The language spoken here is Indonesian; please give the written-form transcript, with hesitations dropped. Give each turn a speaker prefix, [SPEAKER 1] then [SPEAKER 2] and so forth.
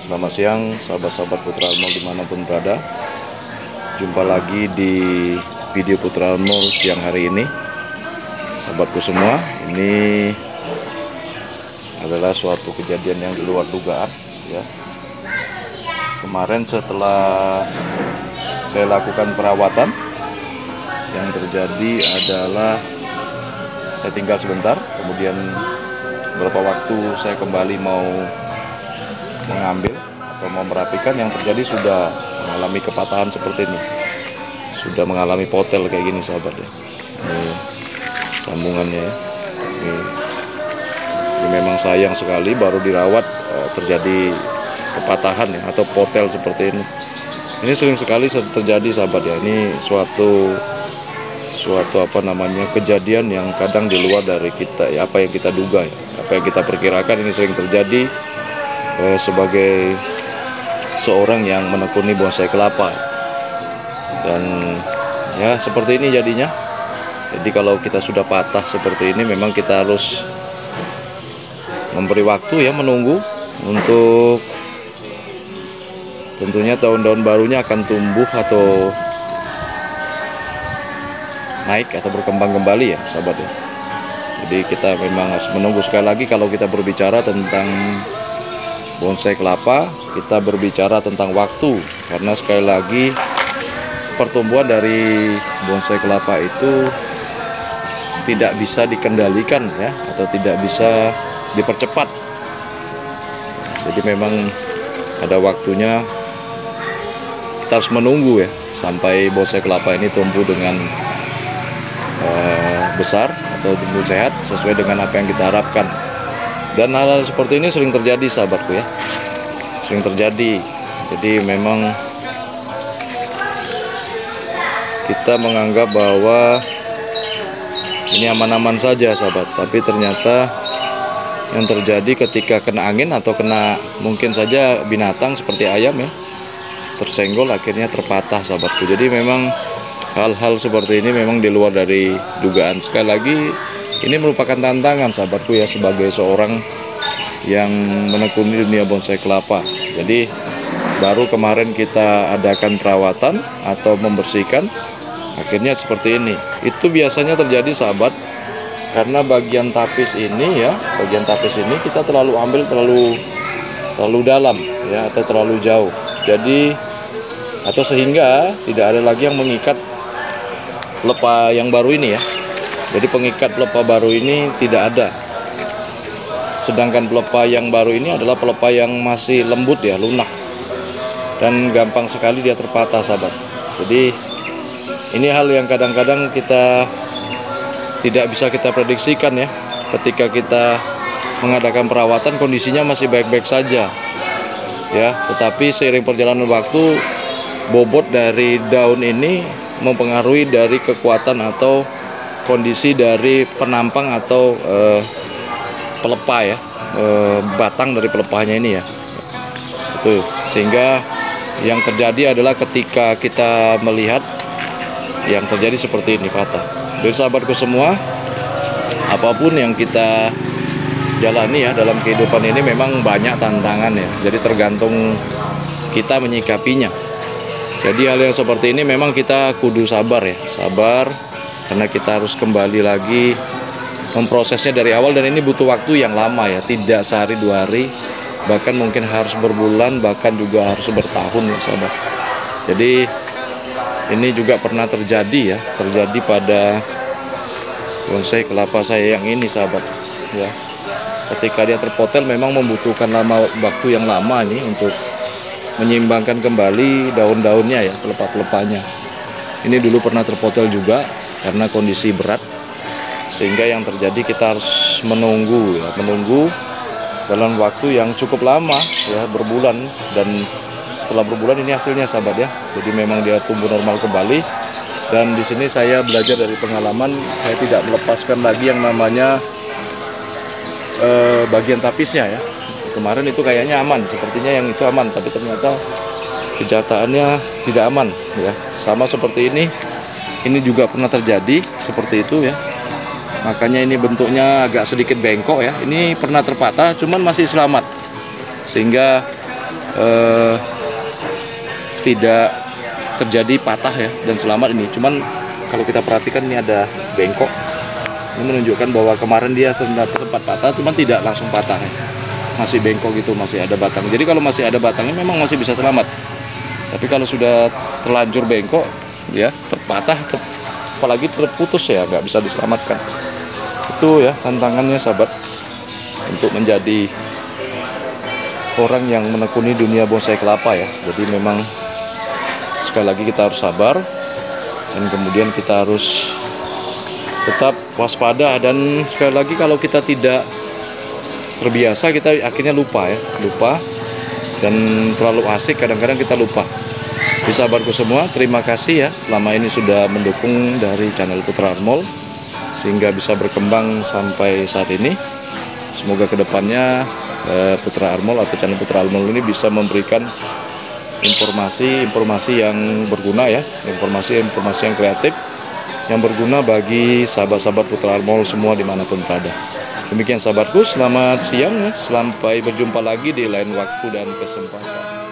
[SPEAKER 1] Selamat siang sahabat-sahabat Putra Almol dimanapun berada. Jumpa lagi di video Putra Almol siang hari ini. Sahabatku semua, ini adalah suatu kejadian yang di luar dugaan ya. Kemarin setelah saya lakukan perawatan, yang terjadi adalah saya tinggal sebentar, kemudian beberapa waktu saya kembali mau mengambil atau mau merapikan, yang terjadi sudah mengalami kepatahan seperti ini, sudah mengalami potel kayak gini sahabat ya. Ini sambungannya ya. Ini memang sayang sekali, baru dirawat terjadi kepatahan ya, atau potel seperti ini. Ini sering sekali terjadi sahabat ya. Ini suatu kejadian yang kadang di luar dari kita ya, apa yang kita duga ya, apa yang kita perkirakan. Ini sering terjadi sebagai seorang yang menekuni bonsai kelapa, dan ya seperti ini jadinya. Jadi kalau kita sudah patah seperti ini, memang kita harus memberi waktu ya, menunggu untuk tentunya daun-daun barunya akan tumbuh atau naik atau berkembang kembali ya sahabat ya. Jadi kita memang harus menunggu. Sekali lagi, kalau kita berbicara tentang bonsai kelapa, kita berbicara tentang waktu, karena sekali lagi pertumbuhan dari bonsai kelapa itu tidak bisa dikendalikan ya, atau tidak bisa dipercepat. Jadi memang ada waktunya, kita harus menunggu ya sampai bonsai kelapa ini tumbuh dengan besar atau tumbuh sehat sesuai dengan apa yang kita harapkan. Dan hal-hal seperti ini sering terjadi sahabatku ya, sering terjadi. Jadi memang kita menganggap bahwa ini aman-aman saja sahabat, tapi ternyata yang terjadi ketika kena angin atau kena mungkin saja binatang seperti ayam ya, tersenggol akhirnya terpatah sahabatku. Jadi memang hal-hal seperti ini memang di luar dari dugaan. Sekali lagi, ini merupakan tantangan sahabatku ya, sebagai seorang yang menekuni dunia bonsai kelapa. Jadi baru kemarin kita adakan perawatan atau membersihkan, akhirnya seperti ini. Itu biasanya terjadi sahabat karena bagian tapis ini ya, bagian tapis ini kita terlalu ambil terlalu dalam ya, atau terlalu jauh. Jadi atau sehingga tidak ada lagi yang mengikat pelepah yang baru ini ya. Jadi pengikat pelepah baru ini tidak ada. Sedangkan pelepah yang baru ini adalah pelepah yang masih lembut ya, lunak, dan gampang sekali dia terpatah sahabat. Jadi ini hal yang kadang-kadang kita tidak bisa kita prediksikan ya. Ketika kita mengadakan perawatan, kondisinya masih baik-baik saja ya, tetapi seiring perjalanan waktu, bobot dari daun ini mempengaruhi dari kekuatan atau kondisi dari penampang atau pelepah ya, batang dari pelepahnya ini ya. Itu sehingga yang terjadi adalah ketika kita melihat yang terjadi seperti ini, patah. Jadi sahabatku semua, apapun yang kita jalani ya dalam kehidupan ini memang banyak tantangan ya. Jadi tergantung kita menyikapinya. Jadi hal yang seperti ini memang kita kudu sabar ya, sabar, karena kita harus kembali lagi memprosesnya dari awal, dan ini butuh waktu yang lama ya, tidak sehari dua hari, bahkan mungkin harus berbulan, bahkan juga harus bertahun ya sahabat. Jadi ini juga pernah terjadi ya, terjadi pada bonsai kelapa saya yang ini sahabat ya. Ketika dia terpotel memang membutuhkan waktu yang lama nih untuk menyeimbangkan kembali daun-daunnya ya, pelepah-pelepahnya. Ini dulu pernah terpotel juga karena kondisi berat, sehingga yang terjadi kita harus menunggu ya, menunggu dalam waktu yang cukup lama ya, berbulan. Dan setelah berbulan ini hasilnya sahabat ya. Jadi memang dia tumbuh normal kembali. Dan di sini saya belajar dari pengalaman, saya tidak melepaskan lagi yang namanya bagian tapisnya ya. Kemarin itu kayaknya aman, sepertinya yang itu aman, tapi ternyata kenyataannya tidak aman ya. Sama seperti ini juga pernah terjadi seperti itu ya. Makanya ini bentuknya agak sedikit bengkok ya. Ini pernah terpatah, cuman masih selamat. Sehingga tidak terjadi patah ya dan selamat ini. Cuman kalau kita perhatikan ini ada bengkok. Ini menunjukkan bahwa kemarin dia sempat patah, cuman tidak langsung patah ya. Masih bengkok gitu, masih ada batang. Jadi kalau masih ada batangnya memang masih bisa selamat. Tapi kalau sudah terlanjur bengkok, ya terpatah, apalagi terputus ya, nggak bisa diselamatkan. Itu ya tantangannya sahabat untuk menjadi orang yang menekuni dunia bonsai kelapa ya. Jadi memang sekali lagi kita harus sabar dan kemudian kita harus tetap waspada, dan sekali lagi kalau kita tidak terbiasa kita akhirnya lupa dan terlalu asik kadang-kadang kita lupa. Jadi sahabatku semua, terima kasih ya selama ini sudah mendukung dari channel Putra Armol sehingga bisa berkembang sampai saat ini. Semoga kedepannya Putra Armol atau channel Putra Armol ini bisa memberikan informasi yang berguna ya, informasi yang kreatif, yang berguna bagi sahabat-sahabat Putra Armol semua dimanapun berada. Demikian sahabatku, selamat siang ya, sampai berjumpa lagi di lain waktu dan kesempatan.